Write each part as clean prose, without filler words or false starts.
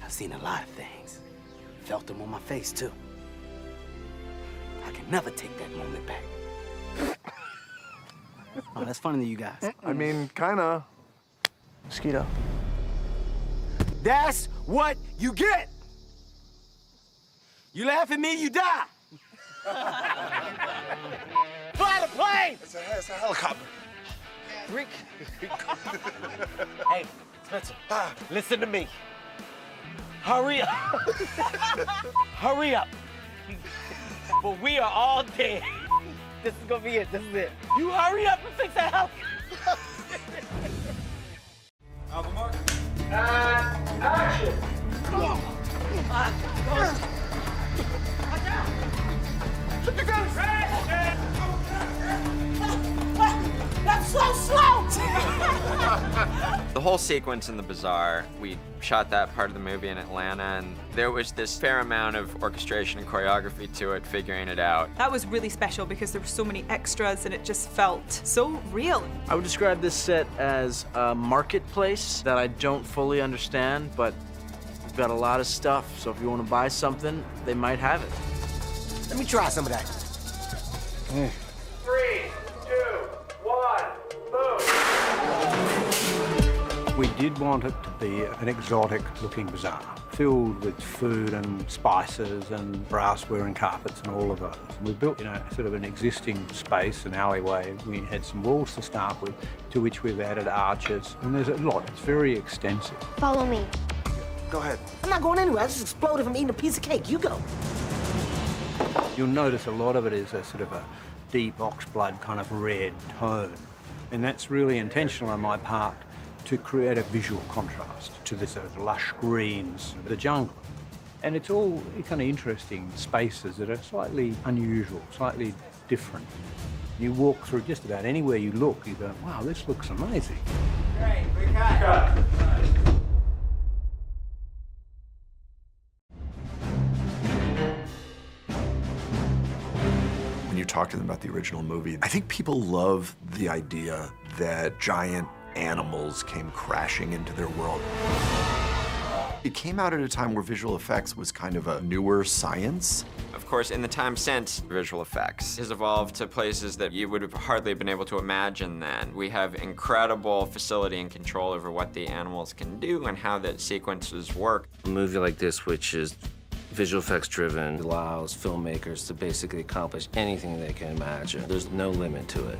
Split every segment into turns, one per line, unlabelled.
I've seen a lot of things. Felt them on my face, too. I can never take that moment back. Oh, that's funny to you guys.
I mean, kinda.
Mosquito.
That's what you get! You laugh at me, you die! Fly the plane!
It's a helicopter.
Rick. Hey, Spencer, listen to me. Hurry up. Hurry up. But we are all dead. This is gonna be it. This is it. You hurry up and fix that helicopter.
Album mark.
Action.
That's so slow!
The whole sequence in the bazaar, we shot that part of the movie in Atlanta, and there was this fair amount of orchestration and choreography to it, figuring it out.
That was really special because there were so many extras and it just felt so real.
I would describe this set as a marketplace that I don't fully understand, but we've got a lot of stuff, so if you want to buy something, they might have it.
Let me try some of that.
3, 2, 1, move.
We did want it to be an exotic-looking bazaar, filled with food and spices and brassware and carpets and all of those. We built, sort of an existing space, an alleyway. We had some walls to start with, to which we've added arches, and there's a lot. It's very extensive.
Follow me.
Go ahead.
I'm not going anywhere. I just exploded from eating a piece of cake. You go.
You'll notice a lot of it is a sort of a deep oxblood kind of red tone, and that's really intentional on my part to create a visual contrast to the sort of lush greens of the jungle. And it's all kind of interesting spaces that are slightly unusual, slightly different. You walk through just about anywhere you look, you go, wow, this looks amazing.
Great, we got it.
When you talk to them about the original movie, I think people love the idea that giant animals came crashing into their world. It came out at a time where visual effects was kind of a newer science.
Of course, in the time since, visual effects has evolved to places that you would have hardly been able to imagine then. We have incredible facility and control over what the animals can do and how the sequences work.
A movie like this, which is visual effects driven, allows filmmakers to basically accomplish anything they can imagine. There's no limit to it.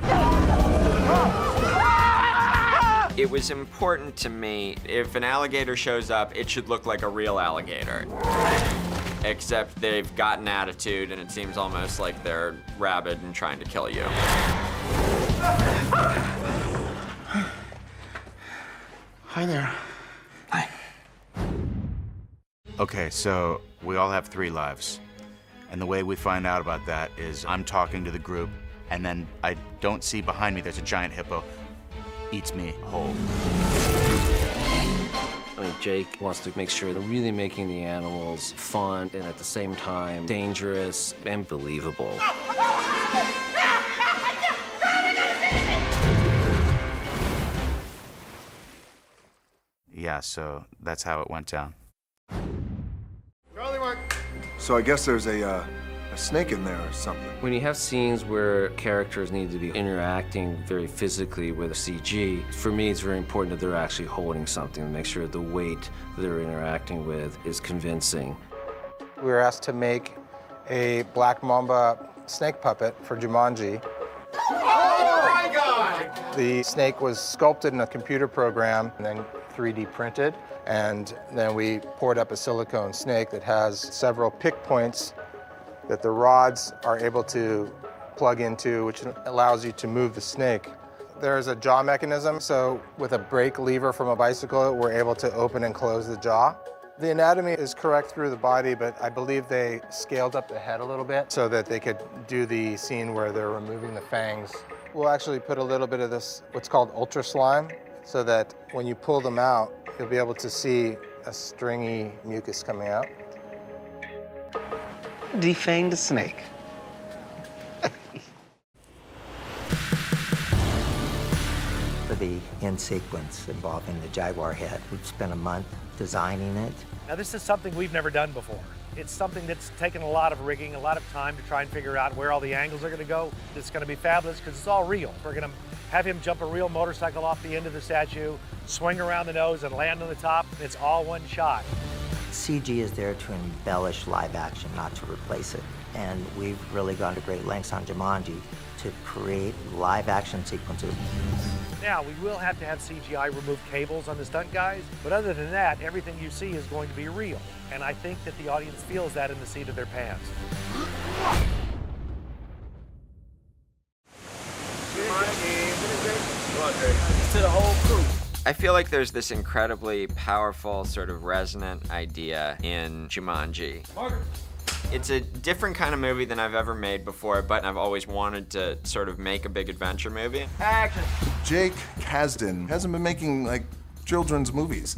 It was important to me, if an alligator shows up, it should look like a real alligator. Except they've got an attitude and it seems almost like they're rabid and trying to kill you.
Hi there.
Hi.
Okay, so we all have 3 lives. And the way we find out about that is I'm talking to the group, and then I don't see behind me there's a giant hippo. Eats me whole.
I mean, Jake wants to make sure they're really making the animals fun and at the same time dangerous and believable.
Yeah, so that's how it went down.
Charlie Mark. So I guess there's a snake in there or something.
When you have scenes where characters need to be interacting very physically with a CG, for me it's very important that they're actually holding something to make sure that the weight that they're interacting with is convincing.
We were asked to make a black mamba snake puppet for Jumanji.
Oh my God!
The snake was sculpted in a computer program and then 3D printed. And then we poured up a silicone snake that has several pick points that the rods are able to plug into, which allows you to move the snake. There's a jaw mechanism, so with a brake lever from a bicycle, we're able to open and close the jaw. The anatomy is correct through the body, but I believe they scaled up the head a little bit so that they could do the scene where they're removing the fangs. We'll actually put a little bit of this, what's called ultra slime, so that when you pull them out, you'll be able to see a stringy mucus coming out.
Defanged a snake.
For the in sequence involving the Jaguar head. We've spent a month designing it.
Now this is something we've never done before. It's something that's taken a lot of rigging, a lot of time to try and figure out where all the angles are going to go. It's going to be fabulous because it's all real. We're going to have him jump a real motorcycle off the end of the statue, swing around the nose and land on the top. It's all one shot.
CG is there to embellish live action, not to replace it. And we've really gone to great lengths on Jumanji to create live action sequences.
Now, we will have to have CGI remove cables on the stunt guys, but other than that, everything you see is going to be real. And I think that the audience feels that in the seat of their pants.
To the whole crew. I feel like there's this incredibly powerful, sort of resonant idea in Jumanji. It's a different kind of movie than I've ever made before, but I've always wanted to sort of make a big adventure movie.
Action! Jake Kasdan hasn't been making, like, children's movies.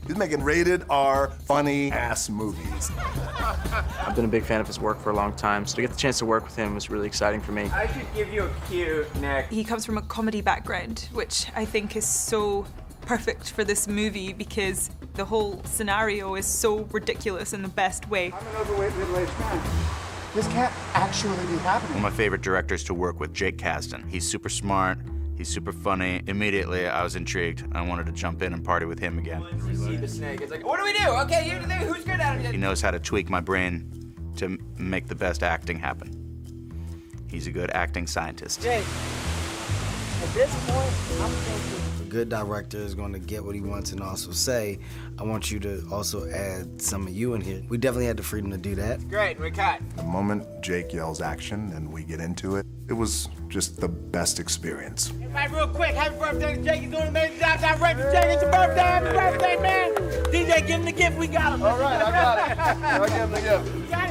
He's making rated R, funny-ass movies.
I've been a big fan of his work for a long time, so to get the chance to work with him was really exciting for me.
I should give you a cue, Nick.
He comes from a comedy background, which I think is so perfect for this movie because the whole scenario is so ridiculous in the best way.
I'm an overweight middle-aged man. This can't actually be happening.
One of my favorite directors to work with, Jake Kasdan. He's super smart. He's super funny. Immediately, I was intrigued. I wanted to jump in and party with him again.
Once you see the snake, it's like, what do we do? Okay, you do. Who's good at it?
He knows how to tweak my brain to make the best acting happen. He's a good acting scientist.
Jake, at this point, I'm thinking
a good director is going to get what he wants and also say, I want you to also add some of you in here. We definitely had the freedom to do that.
Great, we cut.
The moment Jake yells action and we get into it, it was just the best experience.
Everybody, real quick, happy birthday to Jake. He's doing an amazing job. Director Jake, it's your birthday. Happy birthday, man. DJ, give him the gift. We got him.
All right, I got it. I give him the gift.
You got